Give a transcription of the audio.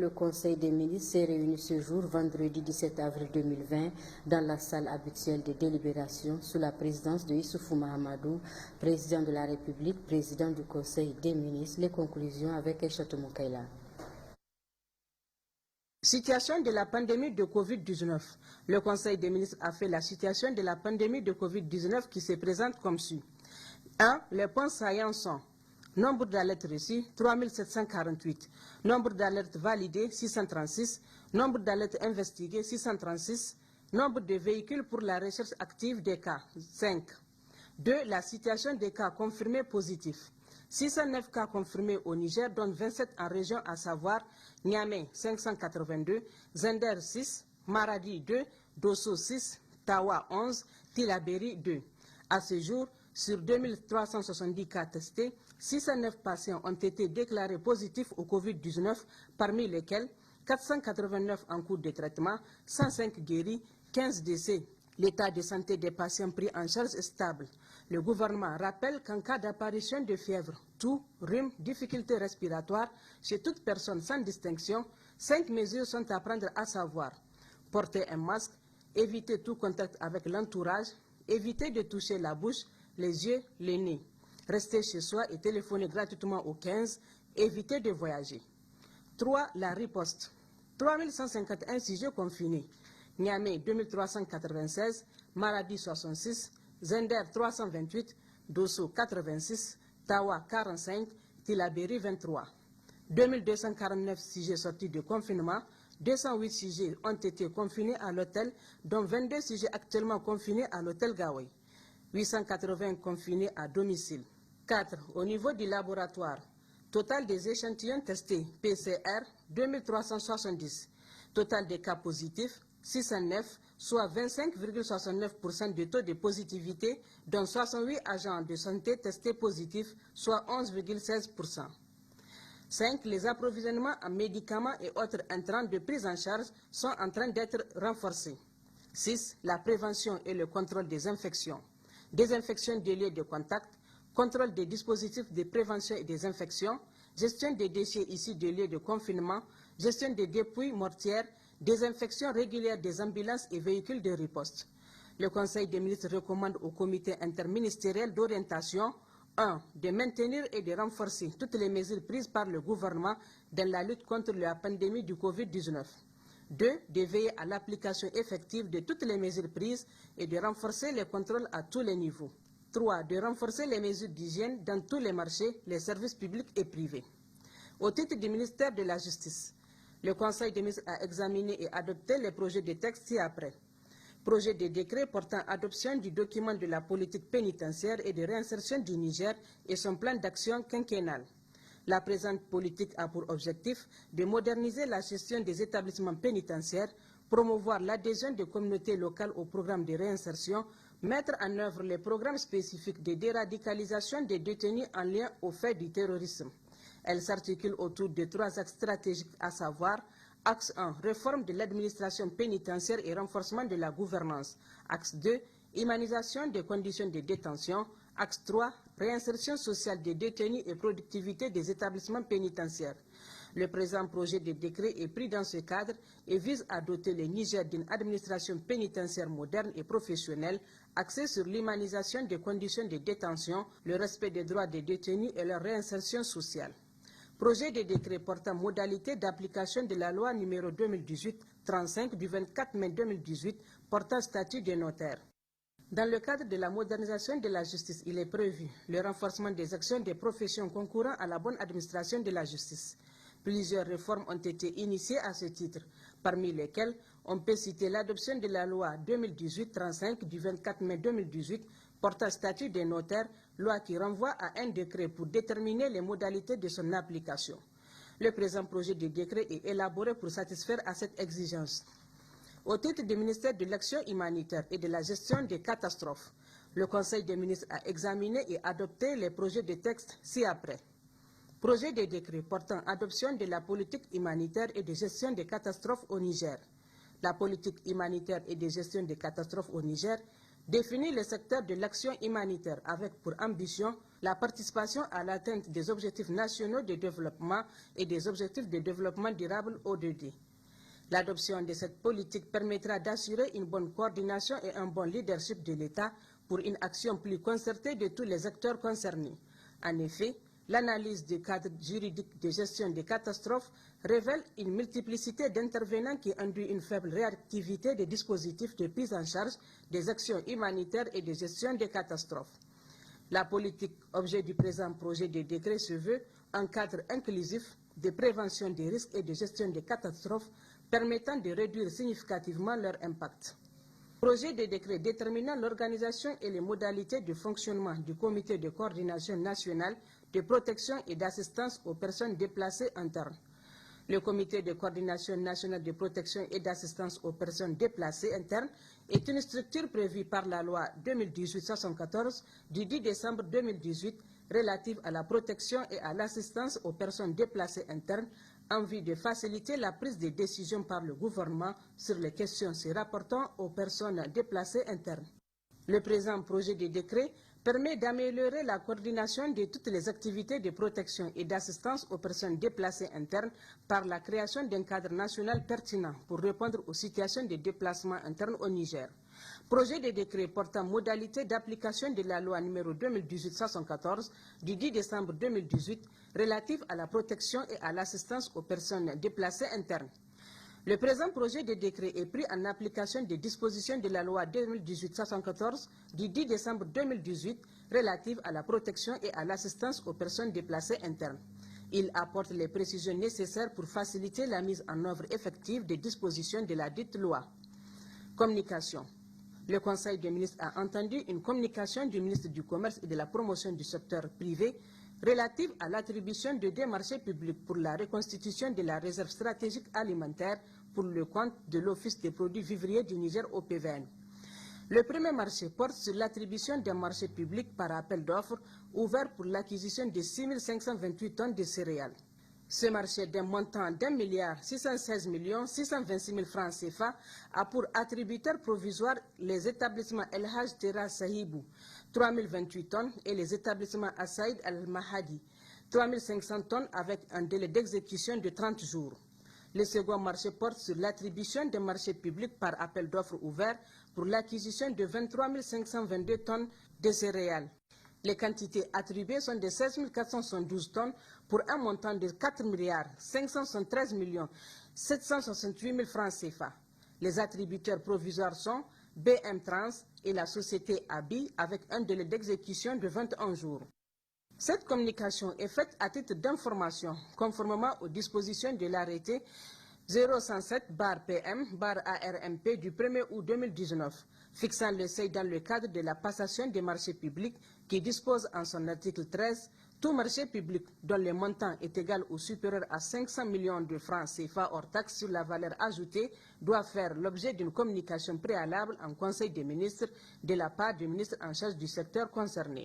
Le Conseil des ministres s'est réuni ce jour, vendredi 17 avril 2020, dans la salle habituelle de délibération sous la présidence de Issoufou Mahamadou, président de la République, président du Conseil des ministres. Les conclusions avec Aïchatou Moukaïla. Situation de la pandémie de Covid-19. Le Conseil des ministres a fait la situation de la pandémie de Covid-19 qui se présente comme suit. 1. Les points saillants sont: nombre d'alertes reçues, 3748. Nombre d'alertes validées, 636. Nombre d'alertes investiguées, 636. Nombre de véhicules pour la recherche active des cas, 5. 2. La situation des cas confirmés positifs. 609 cas confirmés au Niger, dont 27 en région, à savoir Niamey 582, Zender 6, Maradi 2, Dosso 6, Tawa 11, Tilaberi 2. À ce jour, sur 2370 cas testés, 609 patients ont été déclarés positifs au Covid-19, parmi lesquels 489 en cours de traitement, 105 guéris, 15 décès. L'état de santé des patients pris en charge est stable. Le gouvernement rappelle qu'en cas d'apparition de fièvre, toux, rhume, difficultés respiratoires, chez toute personne sans distinction, 5 mesures sont à prendre, à savoir: porter un masque, éviter tout contact avec l'entourage, éviter de toucher la bouche, les yeux, les nez, rester chez soi et téléphoner gratuitement au 15, éviter de voyager. 3. La riposte. 3151 sujets confinés. Niamey 2396, Maradi 66, Zender 328, Dosso 86, Tawa 45, Tilaberi 23. 2249 sujets sortis de confinement, 208 sujets ont été confinés à l'hôtel, dont 22 sujets actuellement confinés à l'hôtel Gawai. 880 confinés à domicile. 4. Au niveau du laboratoire, total des échantillons testés, PCR 2370. Total des cas positifs, 609, soit 25,69% de taux de positivité, dont 68 agents de santé testés positifs, soit 11,16%. 5. Les approvisionnements en médicaments et autres intrants de prise en charge sont en train d'être renforcés. 6. La prévention et le contrôle des infections. Désinfection des lieux de contact, contrôle des dispositifs de prévention et des infections, gestion des déchets issus des lieux de confinement, gestion des dépouilles mortières, désinfection régulière des ambulances et véhicules de riposte. Le Conseil des ministres recommande au comité interministériel d'orientation 1. De maintenir et de renforcer toutes les mesures prises par le gouvernement dans la lutte contre la pandémie du Covid-19. 2. De veiller à l'application effective de toutes les mesures prises et de renforcer les contrôles à tous les niveaux. 3. De renforcer les mesures d'hygiène dans tous les marchés, les services publics et privés. Au titre du ministère de la Justice, le Conseil des ministres a examiné et adopté les projets de texte ci-après. Projet de décret portant adoption du document de la politique pénitentiaire et de réinsertion du Niger et son plan d'action quinquennal. La présente politique a pour objectif de moderniser la gestion des établissements pénitentiaires, promouvoir l'adhésion des communautés locales au programme de réinsertion, mettre en œuvre les programmes spécifiques de déradicalisation des détenus en lien aux faits du terrorisme. Elle s'articule autour de 3 axes stratégiques, à savoir: Axe 1, réforme de l'administration pénitentiaire et renforcement de la gouvernance. Axe 2, humanisation des conditions de détention. Axe 3, réinsertion sociale des détenus et productivité des établissements pénitentiaires. Le présent projet de décret est pris dans ce cadre et vise à doter le Niger d'une administration pénitentiaire moderne et professionnelle, axée sur l'humanisation des conditions de détention, le respect des droits des détenus et leur réinsertion sociale. Projet de décret portant modalité d'application de la loi numéro 2018-35 du 24 mai 2018 portant statut de notaire. Dans le cadre de la modernisation de la justice, il est prévu le renforcement des actions des professions concourant à la bonne administration de la justice. Plusieurs réformes ont été initiées à ce titre, parmi lesquelles on peut citer l'adoption de la loi 2018-35 du 24 mai 2018 portant statut des notaires, loi qui renvoie à un décret pour déterminer les modalités de son application. Le présent projet de décret est élaboré pour satisfaire à cette exigence. Au titre du ministère de l'Action humanitaire et de la gestion des catastrophes, le Conseil des ministres a examiné et adopté les projets de texte ci-après. Projet de décret portant adoption de la politique humanitaire et de gestion des catastrophes au Niger. La politique humanitaire et de gestion des catastrophes au Niger, Définir le secteur de l'action humanitaire avec pour ambition la participation à l'atteinte des objectifs nationaux de développement et des objectifs de développement durable ODD. L'adoption de cette politique permettra d'assurer une bonne coordination et un bon leadership de l'État pour une action plus concertée de tous les acteurs concernés. En effet, l'analyse du cadre juridique de gestion des catastrophes révèle une multiplicité d'intervenants qui induit une faible réactivité des dispositifs de prise en charge des actions humanitaires et de gestion des catastrophes. La politique objet du présent projet de décret se veut un cadre inclusif de prévention des risques et de gestion des catastrophes permettant de réduire significativement leur impact. Projet de décret déterminant l'organisation et les modalités de fonctionnement du Comité de coordination nationale de protection et d'assistance aux personnes déplacées internes. Le Comité de coordination nationale de protection et d'assistance aux personnes déplacées internes est une structure prévue par la loi 2018-74 du 10 décembre 2018 relative à la protection et à l'assistance aux personnes déplacées internes en vue de faciliter la prise de décisions par le gouvernement sur les questions se rapportant aux personnes déplacées internes. Le présent projet de décret permet d'améliorer la coordination de toutes les activités de protection et d'assistance aux personnes déplacées internes par la création d'un cadre national pertinent pour répondre aux situations de déplacement interne au Niger. Projet de décret portant modalité d'application de la loi numéro 2018-74 du 10 décembre 2018 relative à la protection et à l'assistance aux personnes déplacées internes. Le présent projet de décret est pris en application des dispositions de la loi 2018-74 du 10 décembre 2018 relative à la protection et à l'assistance aux personnes déplacées internes. Il apporte les précisions nécessaires pour faciliter la mise en œuvre effective des dispositions de la dite loi. Communication. Le Conseil des ministres a entendu une communication du ministre du Commerce et de la Promotion du secteur privé relative à l'attribution de deux marchés publics pour la reconstitution de la réserve stratégique alimentaire pour le compte de l'Office des produits vivriers du Niger au PVN. Le premier marché porte sur l'attribution d'un marché public par appel d'offres ouvert pour l'acquisition de 6 528 tonnes de céréales. Ce marché d'un montant d'1 616 626 000 francs CFA a pour attributaire provisoire les établissements El Hajj Terra Sahibou, 3 028 tonnes, et les établissements Assaïd Al-Mahadi, 3 500 tonnes avec un délai d'exécution de 30 jours. Le second marché porte sur l'attribution des marchés publics par appel d'offres ouvert pour l'acquisition de 23 522 tonnes de céréales. Les quantités attribuées sont de 16 472 tonnes pour un montant de 4 573 768 000 francs CFA. Les attributeurs provisoires sont BM Trans et la société ABI avec un délai d'exécution de 21 jours. Cette communication est faite à titre d'information, conformément aux dispositions de l'arrêté 0107/PM/ARMP du 1er août 2019, fixant le seuil dans le cadre de la passation des marchés publics qui dispose en son article 13, tout marché public dont le montant est égal ou supérieur à 500 millions de francs CFA hors taxe sur la valeur ajoutée doit faire l'objet d'une communication préalable en Conseil des ministres de la part du ministre en charge du secteur concerné.